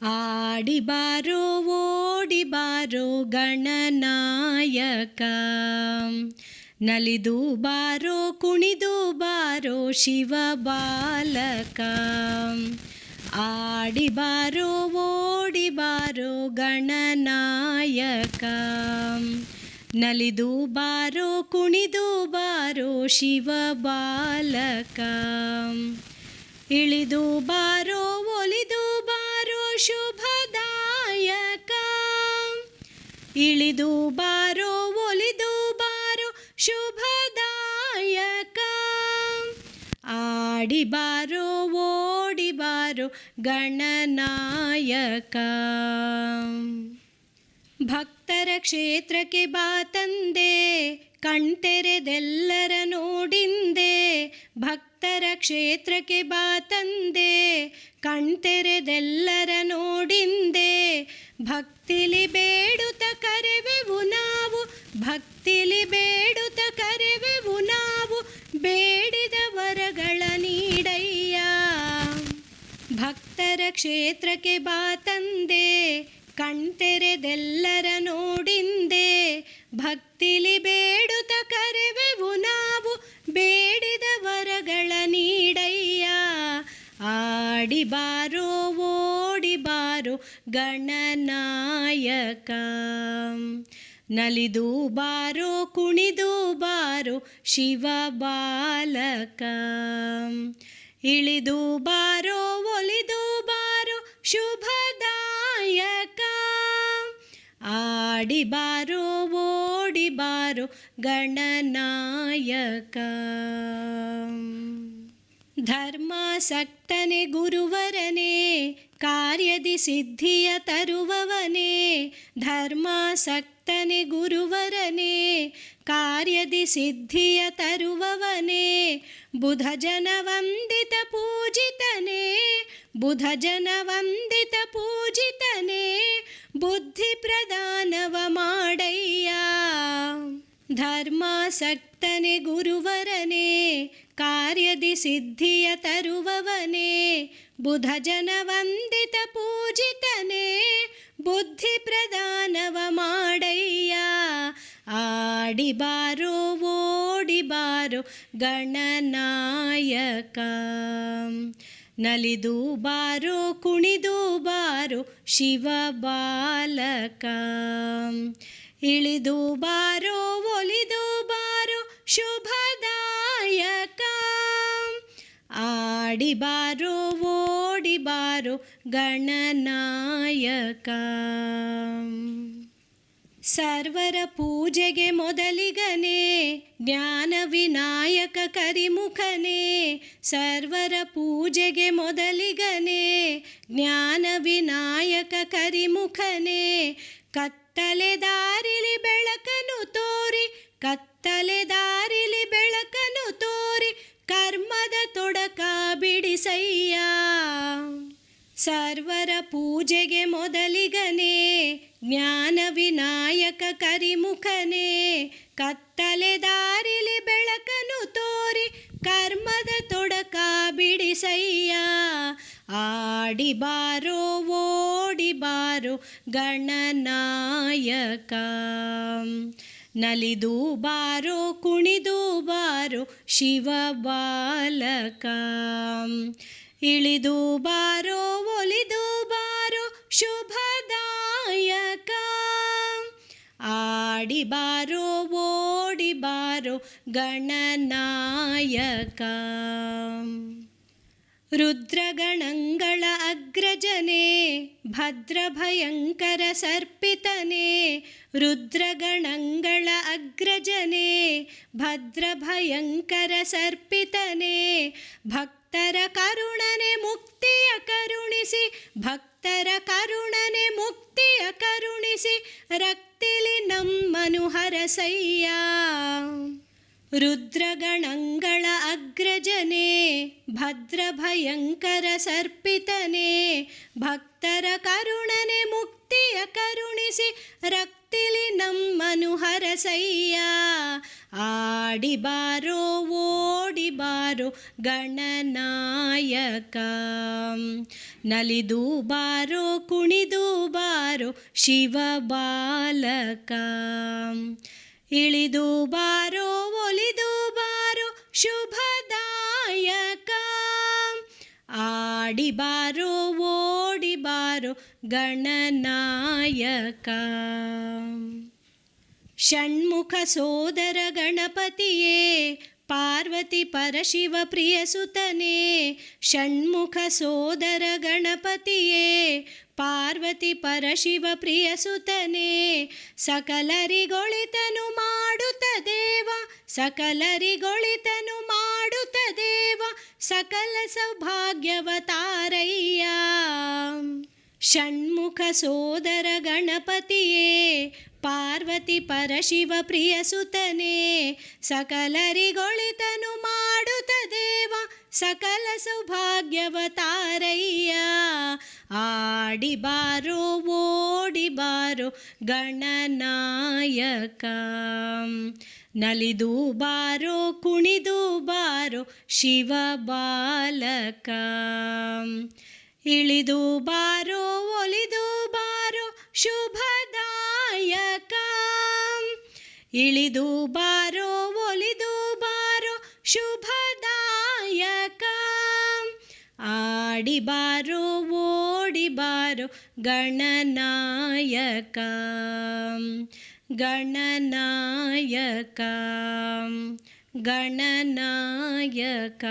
ಆಡಿ ಬಾರೋ ಓಡಿ ಬಾರೋ ಗಣನಾಯಕ, ನಲಿದು ಬಾರೋ ಕುಣಿದು ಬಾರೋ ಶಿವ ಬಾಲಕ. ಆಡಿ ಬಾರೋ ಓಡಿ ಬಾರೋ ಗಣನಾಯಕ, ನಲಿದು ಬಾರೋ ಕುಣಿದು ಬಾರೋ ಶಿವ ಬಾಲಕ. ಇಳಿದು ಬಾರೋ ಒಲಿದು ಬಾರೋ ಶುಭದಾಯಕ, ಇಳಿದು ಬಾರೋ ಒಲಿದು ಬಾರೋ ಶುಭದಾಯಕ. ಆಡಿ ಬಾರೋ ಓಡಿ ಬಾರೋ ಗಣನಾಯಕ. ಭಕ್ತರ ಕ್ಷೇತ್ರಕ್ಕೆ ಬಾ ತಂದೆ, ಕಣ್ತೆರೆದೆಲ್ಲರ ನೋಡಿಂದೆ. ಭಕ್ತರ ಕ್ಷೇತ್ರಕ್ಕೆ ಬಾ ತಂದೆ, ಕಣ್ತೆರೆದೆಲ್ಲರ ನೋಡಿಂದೆ. ಭಕ್ತಿಲಿ ಬೇಡುತ್ತ ಕರೆವೆವು ನಾವು, ಭಕ್ತಿಲಿ ಬೇಡುತ್ತ ಕರೆವೆವು ನಾವು, ಬೇಡಿದ ವರಗಳ ನೀಡಯ್ಯ. ಭಕ್ತರ ಕ್ಷೇತ್ರಕ್ಕೆ ಬಾ ತಂದೆ, ಕಣ್ತೆರೆದೆಲ್ಲರ ನೋಡಿಂದೆ. ಭಕ್ತಿಲಿ ಬೇಡುತ್ತ ಕರೆವೆವು ನಾವು, ಬೇಡಿದ ವರಗಳ ನೀಡಯ್ಯ. ಆಡಿ ಬಾರೋ ಓಡಿ ಬಾರೋ ಗಣನಾಯಕ, ನಲಿದು ಬಾರೋ ಕುಣಿದು ಬಾರೋ ಶಿವ ಬಾಲಕ. ಇಳಿದು ಬಾರೋ ಒಲಿದು ಬಾರೋ ಶುಭದಾಯಕ. ಆಡಿ ಬಾರೋ ಓಡಿ ಬಾರೋ ಗಣನಾಯಕ. ಧರ್ಮಾಸಕ್ತನೆ ಗುರುವರನೇ, ಕಾರ್ಯದಿ ಸಿದ್ಧಿಯ ತರುವವನೇ. ಧರ್ಮಾಸಕ್ತನೆ ಗುರುವರನೇ, ಕಾರ್ಯದಿ ಸಿದ್ಧಿಯ ತರುವವನೇ. ಬುಧ ಜನ ವಂದಿತ ಪೂಜಿತನೇ, ಬುಧ ಜನ ವಂದಿತ ಪೂಜಿತನೇ. ಬುದ್ಧಿ ಪ್ರದಾನವ ಮಾಡಯ್ಯ. ಧರ್ಮಾಸಕ್ತನೆ ಗುರುವರನೇ, ಕಾರ್ಯದಿ ಸಿದ್ಧಿಯ ತರುವವನೇ. ಬುಧ ಜನ ವಂದಿತ ಪೂಜಿತನೇ, ಬುದ್ಧಿ ಪ್ರದಾನವ ಮಾಡಯ್ಯ. ಆಡಿ ಬಾರೋ ಓಡಿ ಬಾರೋ ಗಣನಾಯಕ, ನಲಿದು ಬಾರೋ ಕುಣಿದು ಬಾರೋ ಶಿವ ಬಾಲಕ. ಇಳಿದು ಬಾರೋ ಒಲಿದು ಬಾರೋ ಶುಭದಾಯಕ. ಆಡಿ ಬಾರೋ ಓಡಿ ಬಾರೋ ಗಣನಾಯಕ. ಸರ್ವರ ಪೂಜೆಗೆ ಮೊದಲಿಗನೇ, ಜ್ಞಾನ ವಿನಾಯಕ ಕರಿಮುಖನೇ. ಸರ್ವರ ಪೂಜೆಗೆ ಮೊದಲಿಗನೇ, ಜ್ಞಾನ ವಿನಾಯಕ ಕರಿಮುಖನೇ. ಕತ್ತಲೆ ದಾರಿಲಿ ಬೆಳಕನು ತೋರಿ, ಕತ್ತಲೆ ದಾರಿಲಿ ಬೆಳಕನು ತೋರಿ, ಕರ್ಮದ ತೊಡಕ ಬಿಡಿಸಯ್ಯ. ಸರ್ವರ ಪೂಜೆಗೆ ಮೊದಲಿಗನೇ, ಜ್ಞಾನ ವಿನಾಯಕ ಕರಿಮುಖನೇ. ಕತ್ತಲೆ ದಾರಿಲಿ ಬೆಳಕನು ತೋರಿ, ಕರ್ಮದ ತೊಡಕ ಬಿಡಿಸಯ್ಯ. ಆಡಿ ಬಾರೋ ಓಡಿ ಬಾರೋ ಗಣನಾಯಕ, ನಲಿದು ಬಾರೋ ಕುಣಿದು ಬಾರೋ ಶಿವ ಬಾಲಕ. ಇಳಿದು ಬಾರೋ ಒಲಿದು ಬಾರೋ ಶುಭದಾಯಕ. ಆಡಿ ಬಾರೋ ಓಡಿ ಬಾರೋ ಗಣನಾಯಕ. ರುದ್ರಗಣಗಳ ಅಗ್ರಜನೇ, ಭದ್ರಭಯಂಕರ ಸರ್ಪಿತನೇ. ರುದ್ರಗಣಗಳ ಅಗ್ರಜನೇ, ಭದ್ರಭಯಂಕರ ಸರ್ಪಿತನೇ. ಭಕ್ತರ ಕರುಣನೆ ಮುಕ್ತಿಯ ಕರುಣಿಸಿ, ಭಕ್ತರ ಕರುಣನೆ ಮುಕ್ತಿಯ ಕರುಣಿಸಿ, ರಕ್ತಿಲಿ ನಮ್ಮನು ಹರಸಯ್ಯ. ರುದ್ರಗಣಗಳ ಅಗ್ರಜನೇ, ಭದ್ರಭಯಂಕರ ಸರ್ಪಿತನೇ. ಭಕ್ತರ ಕರುಣನೆ ಮುಕ್ತಿಯ ಕರುಣಿಸಿ, ರಕ್ತಿಲಿ ನಮ್ಮನು ಹರಸಯ್ಯ. ಆಡಿ ಬಾರೋ ಓಡಿ ಓಡಿ ಬಾರೋ ಗಣನಾಯಕ. ನಲಿದು ಬಾರೋ ಕುಣಿದು ಬಾರೋ ಶಿವ ಬಾಲಕ. ಇಳಿದು ಬಾರೋ ಒಲಿದು ಬಾರೋ ಶುಭದಾಯಕ. ಆಡಿ ಬಾರೋ ಓಡಿ ಬಾರೋ ಗಣನಾಯಕ. ಷಣ್ಮುಖ ಸೋದರ ಗಣಪತಿಯೇ ಪಾರ್ವತಿ ಪರಶಿವ ಪ್ರಿಯ ಸುತನೇ. ಷಣ್ಮುಖ ಸೋದರ ಗಣಪತಿಯೇ ಪಾರ್ವತಿ ಪರಶಿವ ಪ್ರಿಯ ಸುತನೇ. ಸಕಲರಿಗೊಳಿತನು ಮಾಡುತ್ತ ದೇವ ಸಕಲರಿಗೊಳಿತನು ಮಾಡುತ್ತ ದೇವ ಸಕಲ ಸೌಭಾಗ್ಯವತಾರಯ್ಯ. ಷಣ್ಮುಖ ಸೋದರ ಗಣಪತಿಯೇ ಪಾರ್ವತಿ ಪರಶಿವ ಪ್ರಿಯ ಸುತನೇ. ಸಕಲರಿಗೊಳಿತನು ಮಾಡುತ್ತ ದೇವ ಸಕಲ ಸೌಭಾಗ್ಯವತಾರಯ್ಯ. ಆಡಿ ಬಾರೋ ಓಡಿ ಬಾರೋ ಗಣನಾಯಕ. ನಲಿದು ಬಾರೋ ಕುಣಿದು ಬಾರೋ ಶಿವ ಬಾಲಕ. ಇಳಿದು ಬಾರೋ ಒಲಿದು ಬಾರೋ ಶುಭದಾಯಕ. ಇಳಿದು ಬಾರೋ ಒಲಿದು ಬಾರೋ ಶುಭದಾಯಕ. ಆಡಿ ಬಾರೋ ಓಡಿ ಬಾರೋ ಗಣನಾಯಕ. ಗಣನಾಯಕ ಗಣನಾಯಕ.